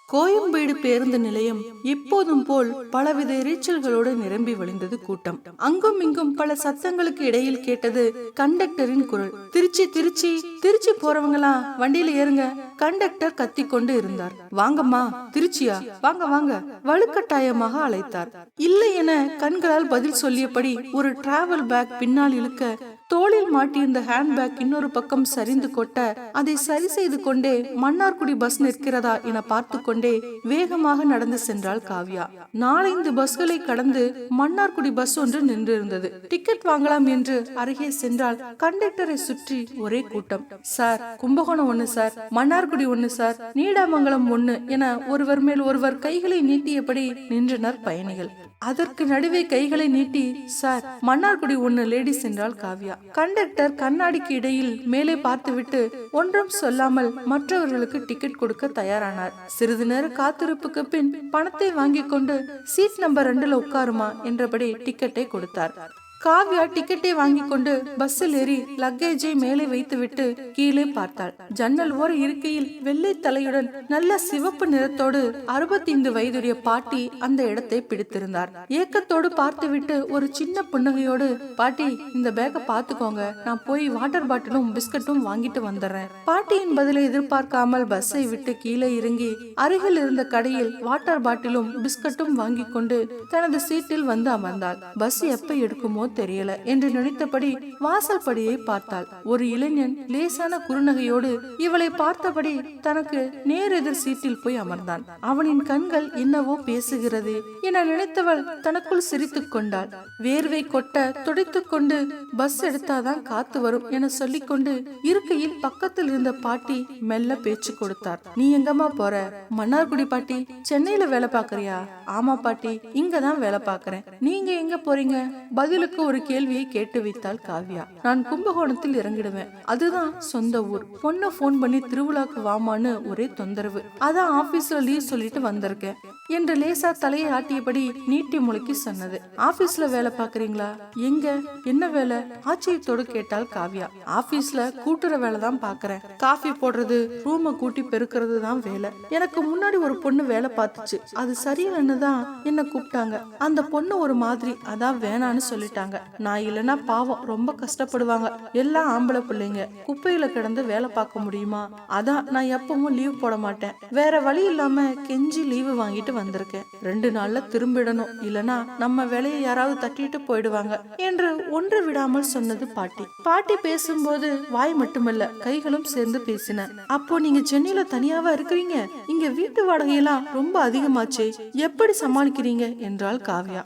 கோயம்பேடு பேருந்து நிலையம் எப்போதும் போல் பலவித இரைச்சல்களோடு நிரம்பி வழிந்தது கூட்டம். அங்கும் இங்கும் பல சத்தங்களுக்கு இடையில் கேட்டது கண்டக்டரின் குரல். திருச்சி திருச்சி திருச்சி போறவங்களா வண்டியில ஏறுங்க. கண்டக்டர் கத்திக்கொண்டு இருந்தார். வாங்கம்மா, திருச்சியா, வாங்க வாங்க, வலுக்கட்டாயமாக அழைத்தார். இல்லை என கண்களால் பதில் சொல்லியபடி ஒரு டிராவல் பேக் பின்னால் இழுக்க, தோளில் மாட்டியிருந்த ஹேண்ட்பேக் இன்னொரு பக்கம் சரிந்து கொட்ட, அதை சரி செய்து கொண்டே மன்னார்குடி பஸ் நிற்கிறதா என பார்த்து கொண்டே வேகமாக நடந்து சென்றாள் காவ்யா. 4-5 பஸ்களை கடந்து மன்னார்குடி பஸ் ஒன்று நின்றிருந்தது. டிக்கெட் வாங்கலாம் என்று அருகே சென்றால் கண்டக்டரை சுற்றி ஒரே கூட்டம். Sir, Kumbakonam 1 sir, Mannargudi 1 sir, Needamangalam 1 என ஒருவர் மேல் ஒருவர் கைகளை நீட்டியபடி நின்றனர் பயணிகள். அதற்கு நடுவே கைகளை நீட்டி, சார், மன்னார்குடி 1 லேடிஸ் என்றாள் காவ்யா. கண்டக்டர் கண்ணாடிக்கு இடையில் மேலே பார்த்துவிட்டு ஒன்றும் சொல்லாமல் மற்றவர்களுக்கு டிக்கெட் கொடுக்க தயாரானார். சிறிது நேர காத்திருப்புக்கு பின் பணத்தை வாங்கி கொண்டு சீட் நம்பர் 2ல உட்காருமா என்றபடி டிக்கெட்டை கொடுத்தார். காவ்யா டிக்கெட்டை வாங்கி கொண்டு பஸ்ஸில் ஏறி லக்கேஜை மேலே வைத்துவிட்டு கீழே பார்த்தாள். ஜன்னல் ஓர இருக்கையில் வெள்ளை தலையுடன் நல்ல சிவப்பு நிறத்தோடு 65 வயதுடைய பாட்டி அந்த இடத்தை பிடித்திருந்தார். ஏக்கத்தோடு பார்த்துவிட்டு ஒரு சின்ன புன்னகையோடு, பாட்டி, இந்த பேக்கை பார்த்துக்கோங்க, நான் போய் வாட்டர் பாட்டிலும் பிஸ்கட்டும் வாங்கிட்டு வந்துடுறேன். பாட்டியின் பதிலை எதிர்பார்க்காமல் பஸ்ஸை விட்டு கீழே இறங்கி அருகில் இருந்த கடையில் வாட்டர் பாட்டிலும் பிஸ்கட்டும் வாங்கி கொண்டு தனது சீட்டில் வந்து அமர்ந்தாள். பஸ் எப்ப எடுக்குமோ தெரியல என்று நினைத்தபடி வாசல் படியை பார்த்தாள். ஒரு இளைஞன் லேசான குறுநகையோடு இவளை பார்த்தபடி தனக்கு நேர் எதிர் சீட்டில் போய் அமர்ந்தான். அவனின் கண்கள் என்னவோ பேசுகிறது என நினைத்தவள் தனக்குள் சிரித்துக் கொண்டாள். வேர்வை கொட்ட துடைத்துக் கொண்டு பஸ் எடுத்தாதான் காத்து வரும் என சொல்லிக்கொண்டு இருக்கையில் பக்கத்தில் இருந்த பாட்டி மெல்ல பேச்சு கொடுத்தார். நீ எங்கம்மா போற? மன்னார்குடி பாட்டி. சென்னையில வேலை பாக்குறியா? ஆமா பாட்டி, இங்கதான் வேலை பாக்குறேன். நீங்க எங்க போறீங்க? பதிலுக்கு ஒரு கேள்வியை கேட்டு வைத்தாள் காவ்யா. நான் கும்பகோணத்தில் இறங்கிடுவேன், அதுதான் சொந்த ஊர். பொண்ண போன் பண்ணி திருவிழாக்கு வாமான்னு ஒரே தொந்தரவு, அதான் ஆபீஸ்ல லீவ் சொல்லிட்டு வந்திருக்கேன் என்று லேசா தலையை ஆட்டியபடி நீட்டி முளைக்கி சொன்னது. ஆபீஸ்ல வேலை பாக்குறீங்களா? எங்க, என்ன வேலை? ஆச்சரியத்தோடு கேட்டாள் காவ்யா. ஆபீஸ்ல கூட்டுற வேலை தான் பாக்குறேன். காஃபி போடுறது, ரூமை கூட்டி பெருக்கிறது தான் வேலை. எனக்கு முன்னாடி ஒரு பொண்ணு வேலை பார்த்துச்சு, அது சரியில்லைன்னு தான் என்ன கூப்பிட்டாங்க. அந்த பொண்ணு ஒரு மாதிரி, அதான் வேணான்னு சொல்லிட்டாங்க. நான் இல்லைன்னா பாவம் ரொம்ப கஷ்டப்படுவாங்க. எல்லாம் ஆம்பளை பிள்ளைங்க, குப்பையில கிடந்து வேலை பார்க்க முடியுமா? அதான் நான் எப்பவும் லீவ் போட மாட்டேன். வேற வழி இல்லாம கெஞ்சி லீவு வாங்கிட்டு வந்திருக்கேன். 2 நாள்ல திரும்பிடணும், இல்லனா நம்ம வேலையை யாராவது தட்டிட்டு போயிடுவாங்க என்று ஒன்று விடாமல் சொன்னது பாட்டி. பாட்டி பேசும்போது வாய் மட்டுமல்ல கைகளும் சேர்ந்து பேசின. அப்போ நீங்க சென்னையில தனியாவா இருக்கிறீங்க? இங்க வீட்டு வாடகையெல்லாம் ரொம்ப அதிகமாச்சே, எப்படி சமாளிக்கிறீங்க என்றாள் காவ்யா.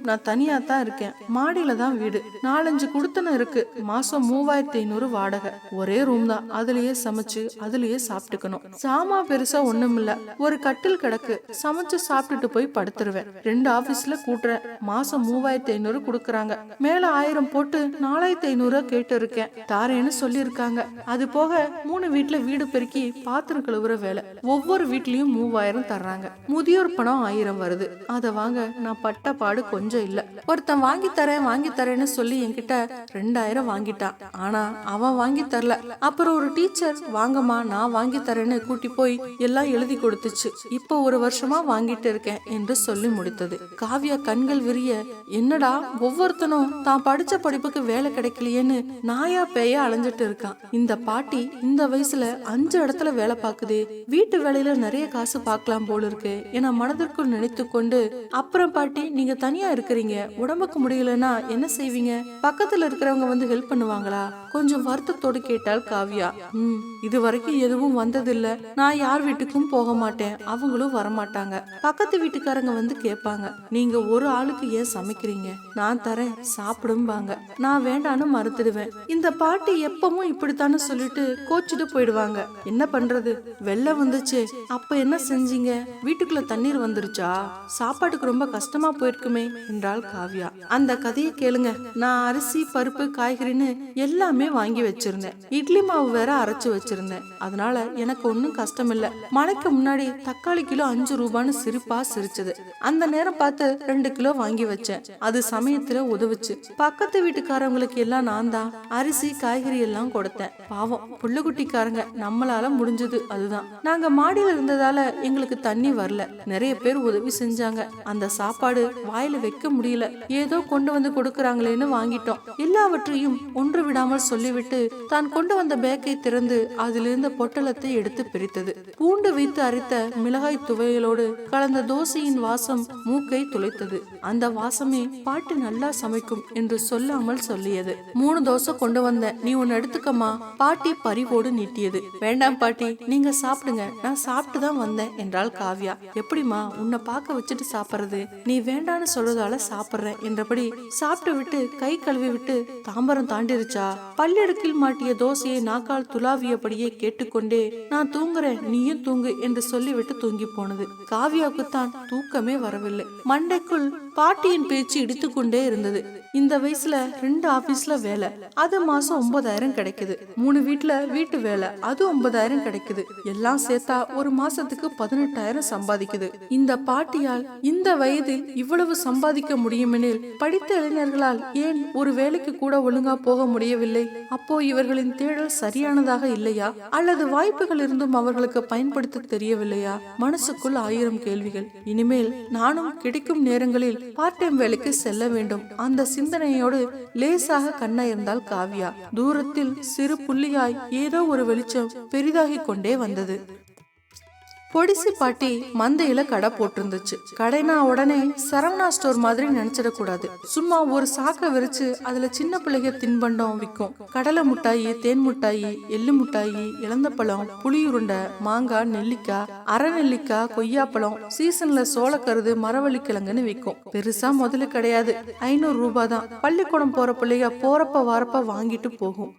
நான் தனியா தான் இருக்கேன், மாடியில தான் வீடு, 4-5 குடுத்தனம் இருக்கு, மாசம் 3500 வாடகை, ஒரே ரூம் தான், அதுலயே சமைச்சு அதுலயே சாப்பிட்டுக்கணும். சாமா பெருசா ஒண்ணும் இல்ல, ஒரு கட்டில் கிடக்கு, சமைச்சு சாப்பிட்டுட்டு போய் படுத்துருவேன். 2 ஆபீஸ்ல கூட்டுறேன், மாசம் 3500 குடுக்கறாங்க, மேல 1000 போட்டு 4500 கேட்டு இருக்கேன், தாரேன்னு சொல்லி இருக்காங்க. அது போக 3 வீட்டுல வீடு பெருக்கி பாத்திரம் கழுவுற வேலை, ஒவ்வொரு வீட்லயும் 3000 தர்றாங்க. முதியோர் பணம் 1000 வருது, அத வாங்க நான் பட்ட பாடு கொஞ்சம் இல்ல. ஒருத்தன் வாங்கி தரேன்னு சொல்லி என்கிட்ட 2000 வாங்கிட்டான், ஆனா அவன் வாங்கி தரல. அப்புறம் ஒரு டீச்சர், வாங்கம்மா நான் வாங்கி தரேன்னு கூட்டி போய் எல்லாம் எழுதி கொடுத்துச்சு, இப்போ 1 வருஷமா வாங்கிட்டு இருக்கேன் என்று சொல்லி முடித்தது. காவ்யா கண்கள் விரிய, என்னடா ஒவ்வொருத்தனும் தான் படிச்ச படிப்புக்கு வேலை கிடைக்கலையேன்னு நாயா பேயா அலைஞ்சிட்டு இருக்கான். இந்த பாட்டி இந்த வயசுல 5 இடத்துல வேலை பாக்குது, வீட்டு வேலையில நிறைய காசு பார்க்கலாம் போல இருக்கு என மனதிற்குள் நினைத்து கொண்டு, அப்புறம் பாட்டி நீங்க தனியா இருக்கிறீங்க, உடம்புக்கு முடியலன்னா என்ன செய்வீங்க? பக்கத்துல இருக்கிறவங்க வந்து ஹெல்ப் பண்ணுவாங்களா? கொஞ்சம் வருத்தத்தோடு கேட்டாள் காவ்யா. இது வரைக்கும் எதுவும் வந்ததில்ல, நான் யார் வீட்டுக்கும் போக மாட்டேன், அவங்களும் வரமாட்டாங்க. பக்கத்து வீட்டுக்காரங்க வந்து கேட்பாங்க, நீங்க ஒரு ஆளுக்கு ஏன் சமைக்கிறீங்க, நான் தரேன் சாப்பிடும்பாங்க, நான் வேண்டான்னு மறுத்துடுவேன். இந்த பாட்டி எப்பவும் இப்படித்தானு சொல்லிட்டு கோச்சிட்டு போயிடுவாங்க. என்ன பண்றது, வெள்ளம் வந்துச்சு, அப்ப என்ன செஞ்சீங்க? வீட்டுக்குள்ள தண்ணீர் வந்துருச்சா? சாப்பாட்டுக்கு ரொம்ப கஷ்டமா போயிருக்குமே என்றாள் காவ்யா. அந்த கதை கதையை கேளுங்க. நான் அரிசி பருப்பு காய்கறின்னு எல்லாமே வாங்கி வச்சிருந்தேன். இட்லி மாவு வேற அரைச்சு வச்சிருந்தேன். அதனால எனக்கு ஒன்னும் கஷ்டம் இல்ல. மழைக்கு முன்னாடி தக்காளி கிலோ 5 ரூபான்னு சிரிப்பா சிரிச்சது. அந்த நேரம் பார்த்து 2 கிலோ வாங்கி வச்சேன். அது சமயத்துல உதவுச்சு. பக்கத்து வீட்டுக்காரங்களுக்கு எல்லாம் நான் தான் அரிசி காய்கறி எல்லாம் கொடுத்தேன். பாவம் புள்ளுக்குட்டிக்காரங்க, நம்மளால முடிஞ்சது அதுதான். நாங்க மாடியில இருந்ததால எங்களுக்கு தண்ணி வரல. நிறைய பேர் உதவி செஞ்சாங்க. அந்த சாப்பாடு வாயில வைக்க முடியல. ஏதோ கொண்டு வந்து கொடுக்கறாங்களேன்னு வாங்கிட்டோம். எல்லாவற்றையும் ஒன்று விடாமல் சொல்லிவிட்டு தான் கொண்டு வந்த பேக்கை திறந்து அதிலிருந்த பொட்டலத்தை எடுத்து பிரித்தது. பூண்டு வைத்து அரைத்த மிளகாய் துவையலோடு கலந்த தோசையின் வாசம் மூக்கை துளைத்தது. அந்த வாசமே பாட்டி நல்லா சமைக்கும் என்று சொல்லாமல் சொல்லியது. 3 தோசை கொண்டு வந்த, நீ ஒன்னு எடுத்துக்கமா. பாட்டி பறிவோடு நீட்டியது. வேண்டாம் பாட்டி, நீங்க சாப்பிடுங்க, நான் சாப்பிட்டு தான் வந்தேன் என்றாள் காவ்யா. எப்படிமா உன்னை பார்க்க வச்சுட்டு சாப்பிடுறது? நீ வேண்டான்னு சொல்றதால சாப்பிடுறேன் என்றபடி சாப்பிட்டு விட்டு கை கழுவி விட்டு தாம்பரம் தாண்டிருச்சா? பல்லெடுக்கில் மாட்டிய தோசையை நாக்கால் துளாவியபடியே கேட்டுக்கொண்டே நான் தூங்குறேன், நீயும் தூங்கு என்று சொல்லிவிட்டு தூங்கி போனது. காவ்யாவுக்கு தான் தூக்கமே வரவில்லை. மண்டைக்குள் பாட்டியின் பேச்சு இடித்துக்கொண்டே இருந்தது. இந்த வயசுல 2 ஆபீஸ்ல வேலை, அது மாசம் 9,000 கிடைக்குது. 3 வீட்டுல வீட்டு வேலை, அது 9,000 கிடைக்குது. எல்லாம் சேர்த்தா ஒரு மாசத்துக்கு 18,000 சம்பாதிக்குது. இந்த பாட்டியால் இந்த வயதில் இவ்வளவு சம்பாதிக்க முடியுமெனில் படித்த இளைஞர்களால் ஏன் ஒரு வேலைக்கு கூட ஒழுங்கா போக முடியவில்லை? அப்போ இவர்களின் தேடல் சரியானதாக இல்லையா, அல்லது வாய்ப்புகள் இருந்தும் அவர்களுக்கு பயன்படுத்த தெரியவில்லையா? மனசுக்குள் 1000 கேள்விகள். இனிமேல் நானும் கிடைக்கும் நேரங்களில் பார்ட் டைம் வேலைக்கு செல்ல வேண்டும். அந்த சிந்தனையோடு லேசாக கண்ணயர்ந்தாள் காவ்யா. தூரத்தில் சிறு புள்ளியாய் ஏதோ ஒரு வெளிச்சம் பெரிதாகிக் கொண்டே வந்தது. பொடிசி பாட்டி மந்தையில கடை போட்டிருந்துச்சு. கடைனா உடனே சரவணா ஸ்டோர் மாதிரி நினைச்சிடக்கூடாது. சும்மா ஒரு சாக்க விரிச்சு அதுல சின்ன பிள்ளைங்க தின்பண்டம் விற்கும். கடலை முட்டாயி, தேன் முட்டாயி, எள்ளு முட்டாயி, இளந்தப்பழம், புளியுருண்டை, மாங்காய், நெல்லிக்காய், அரை நெல்லிக்காய், கொய்யாப்பழம், சீசன்ல சோளக்கருது, மரவள்ளி கிழங்குன்னு விற்கும். பெருசா முதல்ல கிடையாது, 500 ரூபாய் தான். பள்ளிக்கூடம் போற பிள்ளைங்க போறப்ப வாரப்ப வாங்கிட்டு போகும்.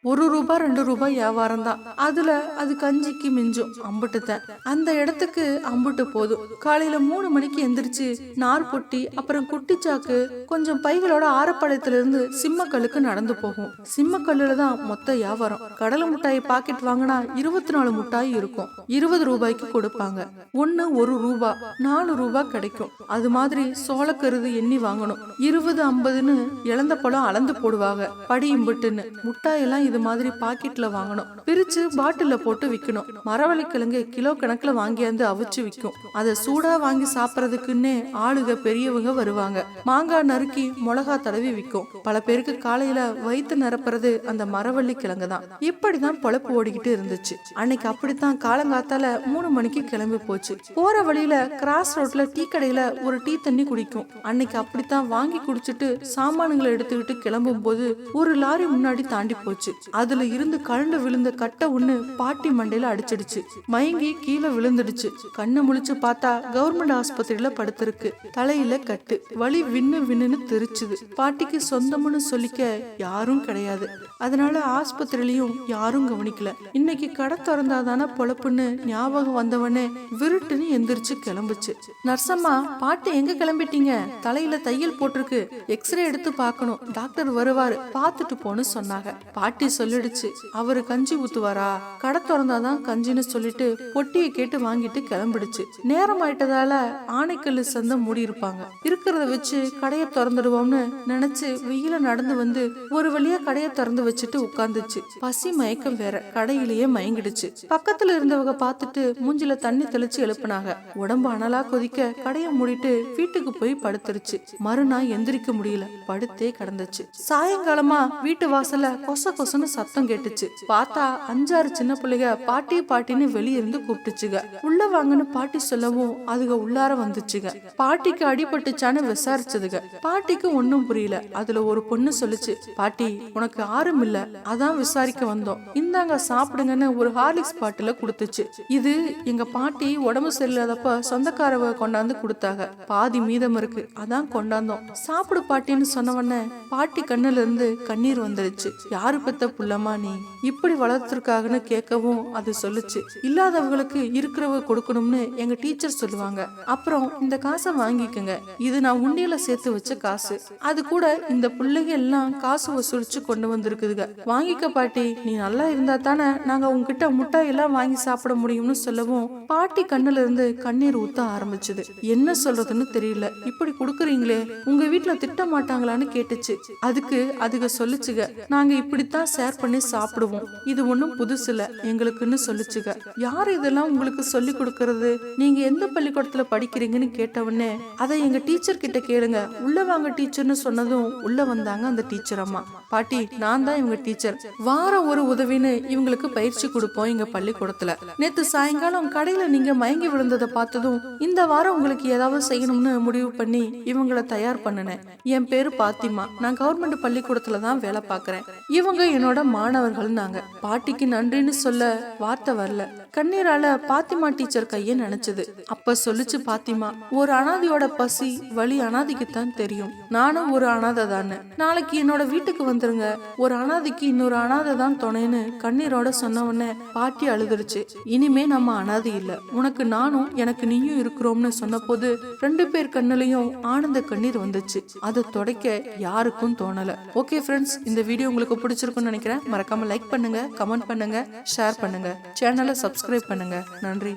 1 ரூபாய் 2 ரூபாய் வியாபாரம் தான். அதுல அது கஞ்சிக்கு மிஞ்சும். அம்புட்டுதான். அந்த இடத்துக்கு அம்புட்டு போதும். காலையில 3 மணிக்கு எந்திரிச்சு நார் பொட்டி, அப்புறம் குட்டிச்சாக்கு, கொஞ்சம் பைகளோட ஆரப்பாளையத்திலிருந்து சிம்மக்கல்லுக்கு நடந்து போகும். சிம்மக்கல்லுல தான் மொத்த வியாபாரம். கடலை முட்டாய் பாக்கெட் வாங்கினா 24 முட்டாய் இருக்கும். 20 ரூபாய்க்கு கொடுப்பாங்க. 1 ரூபாய், 4 ரூபாய் கிடைக்கும். அது மாதிரி சோளக்கருது எண்ணி வாங்கணும். 20, 50ன்னு இழந்த பழம் அளந்து போடுவாங்க. படி இம்புட்டுன்னு. முட்டாயெல்லாம் இது மாதிரி பாக்கெட்ல வாங்கணும். பிரிச்சு பாட்டில போட்டு விக்கணும். மரவள்ளி கிழங்கு கிலோ கணக்குல வாங்கியாந்து அவிச்சு விற்கும். அதை சூடா வாங்கி சாப்பிடறதுக்குன்னே ஆளுக பெரியவங்க வருவாங்க. மாங்காய் நறுக்கி மிளகா தடவி விற்கும். பல பேருக்கு காலையில வயிற்று நிரப்புறது அந்த மரவள்ளி கிழங்கு தான். இப்படிதான் பொழப்பு ஓடிக்கிட்டு இருந்துச்சு. அன்னைக்கு அப்படித்தான் காலங்காத்தால 3 மணிக்கு கிளம்பி போச்சு. போற வழியில கிராஸ் ரோட்ல டீ கடையில ஒரு டீ தண்ணி குடிக்கும். அன்னைக்கு அப்படித்தான் வாங்கி குடிச்சிட்டு சாமானுங்களை எடுத்துக்கிட்டு கிளம்பும் போது ஒரு லாரி முன்னாடி தாண்டி போச்சு. அதுல இருந்து கழண்டு விழுந்த கட்டை ஒண்ணு பாட்டி மண்டையில அடிச்சிடுச்சு. மயங்கி கீழே விழுந்துடுச்சு. கண்ணை முழிச்சு பார்த்தா கவர்மெண்ட் ஆஸ்பத்திரியில படுத்திருக்கு. தலையில கட்டு. வலி விண்ணு விண்ணுன்னு தெரிச்சுது. பாட்டிக்கு சொந்தம்னு சொல்லிக்க யாரும் கிடையாது. அதனால ஆஸ்பத்திரியிலையும் யாரும் கவனிக்கல. இன்னைக்கு கடை திறந்தாதான பொழப்புன்னு ஞாபகம் வந்தவனே விருட்டுன்னு எந்திரிச்சு கிளம்புச்சு. நர்சம்மா, பாட்டி எங்க கிளம்பிட்டீங்க? தலையில தையல் போட்டிருக்கு, எக்ஸ்ரே எடுத்து பார்க்கணும், டாக்டர் வருவாரு, பார்த்துட்டு போன்னு சொன்னாங்க. பாட்டி சொல்லிடுச்சு. அவரு கஞ்சி ஊத்துவாரா? கடை திறந்தாதான் கஞ்சின்னு சொல்லிட்டு பொட்டியை கேட்டு வாங்கிட்டு கிளம்பிடுச்சு. நேரம் ஆயிட்டதால ஆனைக்கல்லு சந்தை மூடி இருப்பாங்க. இருக்கிறத வச்சு கடையை திறந்துடுவோம்னு நினைச்சு வெயில நடந்து வந்து ஒரு வழியா கடையை திறந்து வச்சுட்டு உட்கார்ந்துச்சு. பசி மயக்கம் வேற. கடையிலேயே மயங்கிடுச்சு. பக்கத்துல இருந்தவங்க பார்த்துட்டு மூஞ்சில தண்ணி தெளிச்சு எழுப்புனாங்க. உடம்பு அனலா கொதிக்க கடையை மூடிட்டு வீட்டுக்கு போய் படுத்துருச்சு. மறுநாள் எந்திரிக்க முடியல, படுத்தே கிடந்துச்சு. சாயங்காலமா வீட்டு வாசல்ல கொச கொசன்னு சத்தம் கேட்டுச்சு. பார்த்தா 5-6 சின்ன பிள்ளைங்க பாட்டி பாட்டின்னு வெளிய இருந்து கூப்பிட்டுச்சுங்க. உள்ள வாங்கன்னு பாட்டி சொல்லவும் அதுக உள்ளார வந்துச்சுங்க. பாட்டிக்கு அடிபட்டுச்சான்னு விசாரிச்சதுங்க. பாட்டிக்கு ஒன்னும் புரியல. அதுல ஒரு பொண்ணு சொல்லுச்சு, பாட்டி உனக்கு ஆறும் இல்ல, அதான் விசாரிக்க வந்தோம், இந்தாங்க சாப்பிடுங்கன்னு ஒரு ஹார்லிக்ஸ் பாட்டில குடுத்துச்சு. இது எங்க பாட்டி உடம்பு சரியில்லாதப்ப சொந்தக்காரவ கொண்டாந்து கொடுத்தாங்க. பாதி மீதம் இருக்கு, அதான் கொண்டாந்தோம், சாப்பிடு பாட்டின்னு சொன்னவன பாட்டி கண்ணுல இருந்து கண்ணீர் வந்துருச்சு. யாரு பெத்த கொடுத்த புள்ளமா நீ, இப்படி வளர்த்துருக்காங்கன்னு கேட்கவும் அது சொல்லுச்சு, இல்லாதவங்களுக்கு இருக்கிறவ கொடுக்கணும்னு எங்க டீச்சர் சொல்லுவாங்க. அப்புறம் இந்த காசை வாங்கிக்கங்க, இது நான் உண்டியல சேர்த்து வச்ச காசு. அது கூட இந்த பிள்ளைங்க எல்லாம் காசு வசூலிச்சு கொண்டு வந்திருக்குதுங்க, வாங்கிக்க பாட்டி. நீ நல்லா இருந்தா தானே நாங்க உங்ககிட்ட முட்டாய் எல்லாம் வாங்கி சாப்பிட முடியும்னு சொல்லவும் பாட்டி கண்ணுல இருந்து கண்ணீர் ஊத்த ஆரம்பிச்சது. என்ன சொல்றதுன்னு தெரியல, இப்படி குடுக்குறீங்களே, உங்க வீட்டுல திட்ட மாட்டாங்களான்னு கேட்டுச்சு. அதுக்கு அதுக சொல்லுச்சுங்க, நாங்க இப்படித்தான் ஷேர் பண்ணி சாப்பிடுவோம், இது ஒண்ணும் புதுசு இல்ல எங்களுக்குன்னு சொல்லுச்சுங்க. யார் இதெல்லாம் உங்களுக்கு சொல்லி கொடுக்கறது, நீங்க எந்த பள்ளிக்கூடத்துல படிக்கிறீங்கன்னு கேட்டவொடனே அதை எங்க டீச்சர் கிட்ட கேளுங்க, உள்ள வாங்க டீச்சர்னு சொன்னதும் உள்ள வந்தாங்க அந்த டீச்சர் அம்மா. பாட்டி, நான் தான் இவங்க டீச்சர், வாரம் ஒரு உதவின்னு இவங்களுக்கு பயிற்சி கொடுப்போம் எங்க பள்ளிக்கூடத்துல. நேத்து சாயங்காலம் கடையில நீங்க மயங்கி விழுந்ததை பார்த்ததும் இந்த வாரம் உங்களுக்கு ஏதாவது செய்யணும்னு முடிவு பண்ணி இவங்களை தயார் பண்ணினேன். என் பேரு பாத்திமா, நான் கவர்மெண்ட் பள்ளிக்கூடத்துல தான் வேலை பாக்குறேன், இவங்க என்னோட மாணவர்கள். நாங்க பாட்டிக்கு நன்றின்னு சொல்ல வார்த்தை வரல, கண்ணீரால பாத்திமா டீச்சர் கைய நினைச்சது. அப்ப சொல்லுச்சு பாத்திமா, ஒரு அனாதையோட பசி வலி அனாதைக்குத்தான் தெரியும், நானும் ஒரு அனாதை தானே, நாளைக்கு என்னோட வீட்டுக்கு வந்துருங்க, ஒரு அனாதைக்கு இன்னொரு அனாதை தான் துணைன்னு கண்ணீரோட சொன்னவொன்னே பாட்டி அழுதுருச்சு. இனிமே நம்ம அனாதை இல்ல, உனக்கு நானும் எனக்கு நீயும் இருக்கிறோம்னு சொன்ன போது 2 பேர் கண்ணுலயும் ஆனந்த கண்ணீர் வந்துச்சு. அதை துடைக்க யாருக்கும் தோணல. ஓகே ஃப்ரெண்ட்ஸ், இந்த வீடியோ உங்களுக்கு பிடிச்சிருக்கும்னு நினைக்கிறேன். மறக்காம லைக் பண்ணுங்க, கமெண்ட் பண்ணுங்க, ஷேர் பண்ணுங்க, சேனலை சப்ஸ்கிரைப் பண்ணுங்க. நன்றி.